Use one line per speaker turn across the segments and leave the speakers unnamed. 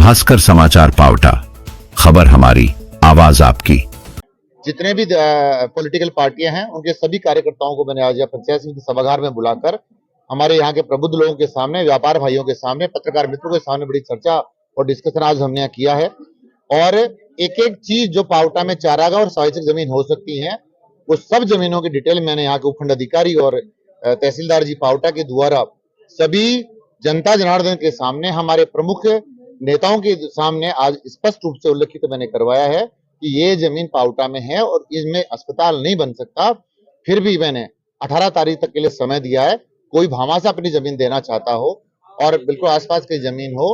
भास्कर समाचार पावटा, खबर हमारी, आवाज आपकी।
जितने भी पॉलिटिकल पार्टियां हैं उनके सभी कार्यकर्ताओं को मैंने आज यहाँ पंचायत समिति सभागार में बुलाकर हमारे यहाँ के प्रबुद्ध लोगों के सामने, व्यापार भाइयों के सामने, पत्रकार मित्रों के सामने बड़ी चर्चा और डिस्कशन आज हमने यहाँ किया है। और एक एक चीज जो पावटा में चारागाह और साइचिक जमीन हो सकती है, वो सब जमीनों की डिटेल मैंने यहाँ के उपखंड अधिकारी और तहसीलदार जी पावटा के द्वारा सभी जनता जनार्दन के सामने, हमारे प्रमुख नेताओं के सामने आज स्पष्ट रूप से उल्लेखित मैंने करवाया है कि ये जमीन पावटा में है और इसमें अस्पताल नहीं बन सकता। फिर भी मैंने 18 तारीख तक के लिए समय दिया है। कोई भामाशाह अपनी जमीन देना चाहता हो और बिल्कुल आसपास की जमीन हो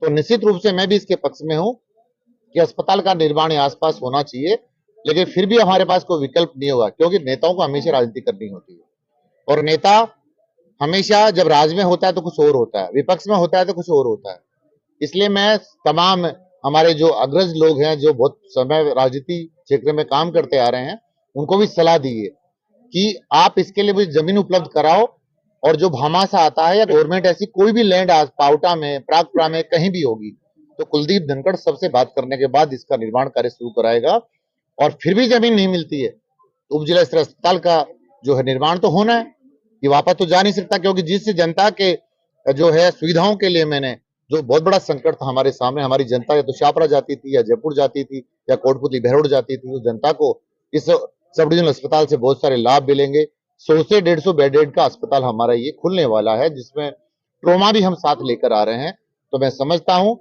तो निश्चित रूप से मैं भी इसके पक्ष में हूं कि अस्पताल का निर्माण आसपास होना चाहिए। लेकिन फिर भी हमारे पास कोई विकल्प नहीं होगा, क्योंकि नेताओं को हमेशा राजनीति करनी होती है और नेता हमेशा जब राज में होता है तो कुछ और होता है, विपक्ष में होता है तो कुछ और होता है। इसलिए मैं तमाम हमारे जो अग्रज लोग हैं, जो बहुत समय राजनीति क्षेत्र में काम करते आ रहे हैं, उनको भी सलाह दी है कि आप इसके लिए मुझे जमीन उपलब्ध कराओ। और जो भामाशाह आता है या गवर्नमेंट ऐसी कोई भी लैंड पावटा में, प्रागपुरा में कहीं भी होगी तो कुलदीप धनखड़ सबसे बात करने के बाद इसका निर्माण कार्य शुरू कराएगा। और फिर भी जमीन नहीं मिलती है तो उप जिला स्तरीय अस्पताल का जो है निर्माण तो होना है, ये वापस तो जा नहीं सकता, क्योंकि जिस जनता के जो है सुविधाओं के लिए मैंने जो बहुत बड़ा संकट था हमारे सामने, हमारी जनता या तो शाहपुरा जाती थी या जयपुर जाती थी या कोटपुतली बहरोड जाती थी, उस जनता को इस सब डिविजनल अस्पताल से बहुत सारे लाभ मिलेंगे। 100 से 150 बेडेड का अस्पताल हमारा ये खुलने वाला है, जिसमें ट्रोमा भी हम साथ लेकर आ रहे हैं। तो मैं समझता हूं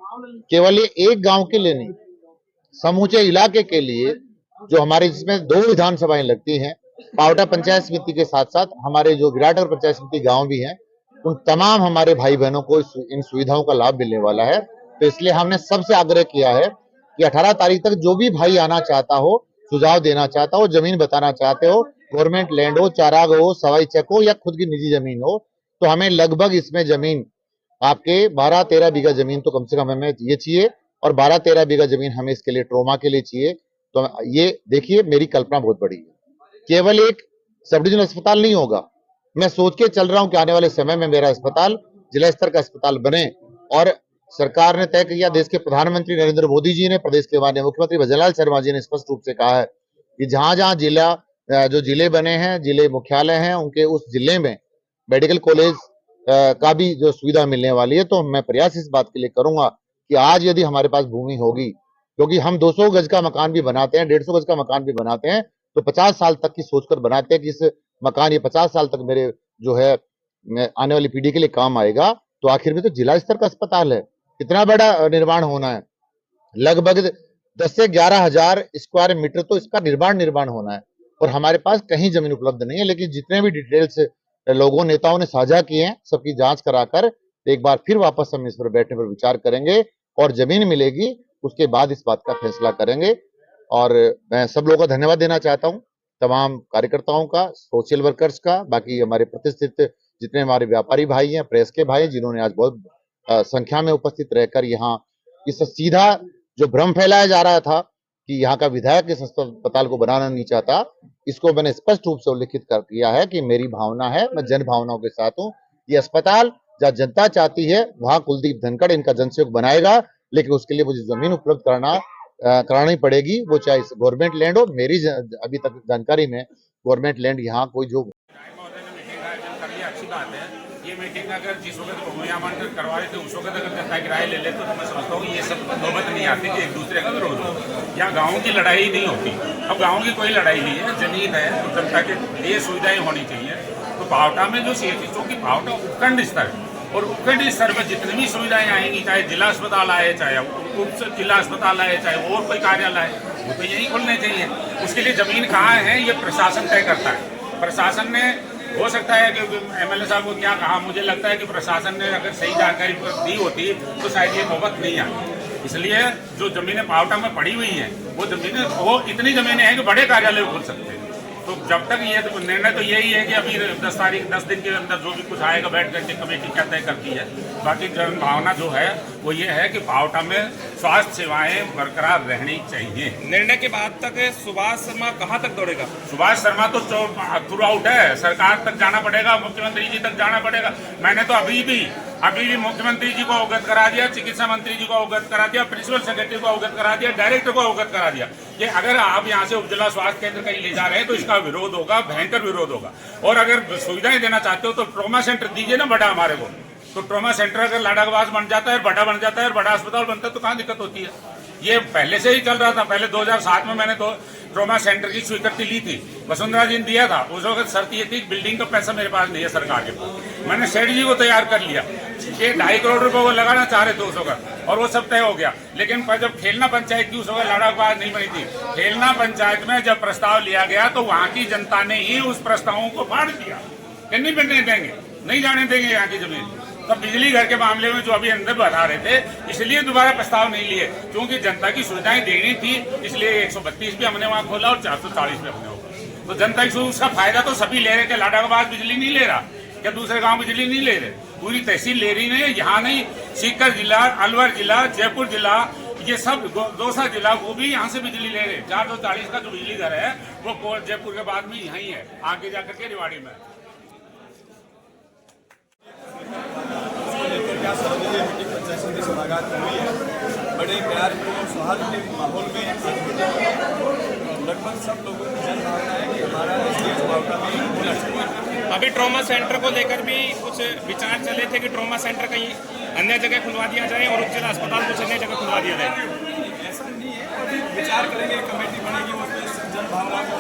केवल ये एक गांव के लिए नहीं, समूचे इलाके के लिए, जो हमारे जिसमें 2 विधानसभाएं लगती हैं, पावटा पंचायत समिति के साथ साथ हमारे जो विराटनगर पंचायत समिति गांव भी हैं, उन तमाम हमारे भाई बहनों को इन सुविधाओं का लाभ मिलने वाला है। तो इसलिए हमने सबसे आग्रह किया है कि 18 तारीख तक जो भी भाई आना चाहता हो, सुझाव देना चाहता हो, जमीन बताना चाहते हो, गवर्नमेंट लैंड हो, चारागाह हो, सवाई चक हो या खुद की निजी जमीन हो, तो हमें लगभग इसमें जमीन आपके 12-13 बीघा जमीन तो कम से कम हमें ये चाहिए और 12-13 बीघा जमीन हमें इसके लिए ट्रोमा के लिए चाहिए। तो ये देखिए, मेरी कल्पना बहुत बड़ी है। केवल एक सब डिविजनल अस्पताल नहीं होगा, मैं सोच के चल रहा हूं कि आने वाले समय में मेरा अस्पताल जिला स्तर का अस्पताल बने। और सरकार ने तय किया, देश के प्रधानमंत्री नरेंद्र मोदी जी ने, प्रदेश के माननीय मुख्यमंत्री भजनलाल शर्मा जी ने स्पष्ट रूप से कहा है कि जहां जहां जो जिले बने हैं, जिले मुख्यालय हैं, उनके उस जिले में मेडिकल कॉलेज का भी जो सुविधा मिलने वाली है। तो मैं प्रयास इस बात के लिए करूंगा कि आज यदि हमारे पास भूमि होगी, क्योंकि हम 200 गज का मकान भी बनाते हैं, 150 गज का मकान भी बनाते हैं, तो 50 साल तक की सोचकर बनाते हैं कि इस मकान ये 50 साल तक मेरे जो है आने वाली पीढ़ी के लिए काम आएगा। तो आखिर में तो जिला स्तर का अस्पताल है, कितना बड़ा निर्माण होना है, लगभग 10 से 11 हजार स्क्वायर मीटर तो इसका निर्माण होना है। और हमारे पास कहीं जमीन उपलब्ध नहीं है। लेकिन जितने भी डिटेल्स लोगों नेताओं ने साझा किए हैं, सबकी जांच कराकर एक बार फिर वापस हम इस पर बैठने पर विचार करेंगे और जमीन मिलेगी, उसके बाद इस बात का फैसला करेंगे। और मैं सब लोगों का धन्यवाद देना चाहता हूं, तमाम कार्यकर्ताओं का, सोशल वर्कर्स का, बाकी हमारे प्रतिष्ठित जितने हमारे व्यापारी भाई हैं, प्रेस के भाई, जिन्होंने आज बहुत संख्या में उपस्थित रहकर यहाँ इस सीधा जो भ्रम फैलाया जा रहा था कि यहाँ का विधायक इस अस्पताल को बनाना नहीं चाहता, इसको मैंने स्पष्ट रूप से उल्लेखित कर दिया है कि मेरी भावना है, मैं जन भावनाओं के साथ हूँ। ये अस्पताल जहाँ जनता चाहती है वहां कुलदीप धनखड़ इनका जनसहयोग बनाएगा, लेकिन उसके लिए मुझे जमीन उपलब्ध करानी पड़ेगी, वो चाहे गवर्नमेंट लैंड हो। मेरी अभी तक जानकारी में गवर्नमेंट लैंड यहाँ कोई जो
अच्छी बात है। ये मीटिंग अगर जिस वक्त भूमि आवंटन करवा रहे थे उस वक्त अगर जनता की राय ले ले तो मैं समझता हूँ ये सब नौबत नहीं आती कि एक दूसरे का विरोध हो। यहाँ गाँव की लड़ाई नहीं होती। अब गाँव की कोई लड़ाई नहीं है, जमीन है तो जनता के लिए सुविधाएं होनी चाहिए। तो पावटा में जो चूँकि पावटा उपखंड स्तर है और उपखंड स्तर पर जितनी भी सुविधाएं आएंगी, चाहे जिला अस्पताल आए, चाहे उप जिला अस्पताल आए, चाहे और कोई कार्यालय आए, वो तो यही खुलने चाहिए। उसके लिए जमीन कहाँ है ये प्रशासन तय करता है। प्रशासन ने हो सकता है कि एमएलए साहब को क्या कहा, मुझे लगता है कि प्रशासन ने अगर सही जानकारी दी होती तो शायद ये नौबत नहीं आती। इसलिए जो जमीनें पावटा में पड़ी हुई हैं वो जमीनें, वो इतनी जमीनें हैं कि बड़े कार्यालय खुल सकते हैं। तो जब तक ये निर्णय तो यही है कि अभी 10 दिन के अंदर जो भी कुछ आएगा बैठ करके कमेटी क्या तय करती है। बाकी जन भावना जो है वो ये है कि बावटा में स्वास्थ्य सेवाएं बरकरार रहनी चाहिए।
निर्णय के बाद तक सुभाष शर्मा कहाँ तक दौड़ेगा?
सुभाष शर्मा तो थ्रू आउट है, सरकार तक जाना पड़ेगा, मुख्यमंत्री जी तक जाना पड़ेगा। मैंने तो अभी भी मुख्यमंत्री जी को अवगत करा दिया, चिकित्सा मंत्री जी को अवगत करा दिया, प्रिंसिपल सेक्रेटरी को अवगत करा दिया, डायरेक्टर को अवगत करा दिया कि अगर आप यहाँ से उपजिला स्वास्थ्य केंद्र कहीं ले जा रहे हैं तो इसका विरोध होगा, भयंकर विरोध होगा। और अगर सुविधाएं देना चाहते हो तो ट्रॉमा सेंटर दीजिए ना बड़ा हमारे को। तो ट्रॉमा सेंटर अगर लाडागवास बन जाता है, बड़ा बन जाता है, बड़ा अस्पताल बनता है तो कहाँ दिक्कत होती है? ये पहले से ही चल रहा था। पहले 2007 में मैंने तो ट्रॉमा सेंटर की स्वीकृति ली थी, वसुंधरा जी ने दिया था। उस वक्त शर्त ये थी बिल्डिंग का पैसा मेरे पास नहीं है सरकार के पास। मैंने सेठ जी को तैयार कर लिया, ये 2.5 करोड़ रुपए वो लगाना चाह रहे थे उस वक्त, और वो सब तय हो गया। लेकिन जब खेलना पंचायत की उस वक्त लाडागवास नहीं बनी थी, खेलना पंचायत में जब प्रस्ताव लिया गया तो वहाँ की जनता ने ही उस प्रस्तावों को फाड़ दिया। नहीं बनने देंगे, नहीं जाने देंगे यहाँ की जमीन। तो बिजली घर के मामले में जो अभी अंदर बढ़ा रहे थे, इसलिए दोबारा प्रस्ताव नहीं लिए, क्योंकि जनता की सुविधाएं देनी थी। इसलिए 132 भी हमने वहां खोला और 440 भी हमने खोला। तो जनता की उसका फायदा तो सभी ले रहे थे। लाडागवास बिजली नहीं ले रहा, या दूसरे गांव बिजली नहीं ले रहे, पूरी तहसील ले रही है। यहाँ नहीं, सीकर जिला, अलवर जिला, जयपुर जिला, ये सब दौसा जिला, वो भी यहाँ से बिजली ले रहे। 440 का जो बिजली घर है वो जयपुर के बाद में यही है, आगे जाकर के रेवाड़ी में।
पंचायत समिति सभागार में हुई है, बड़े प्यार और सौहार्द के माहौल में लगभग सब लोगों की जन भावना है कि हमारा SDH बावटा में होना चाहिए।
अभी ट्रॉमा सेंटर को लेकर भी कुछ विचार चले थे कि ट्रॉमा सेंटर कहीं अन्य जगह खुलवा दिया जाए और उपजिला अस्पताल कुछ अन्य जगह खुलवा दिया जाए।
ऐसा नहीं है, अभी विचार करेंगे, कमेटी बनेगी, उसमें जन भावनाओं के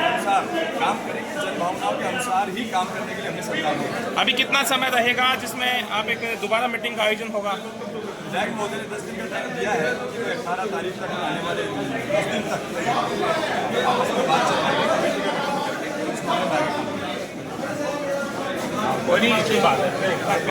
अनुसार काम करेंगे। जन भावनाओं के अनुसार ही काम करने के लिए हमने सरकार को।
अभी कितना समय रहेगा जिसमें आप एक दोबारा मीटिंग का आयोजन होगा?
विधायक महोदय ने 10 दिन का टाइम दिया है, 18 तारीख तक आने वाले 10 दिन तक आपस में बात चलेगी, कमेटी का गठन करके उसमें
कोई नहीं, अच्छी बात है।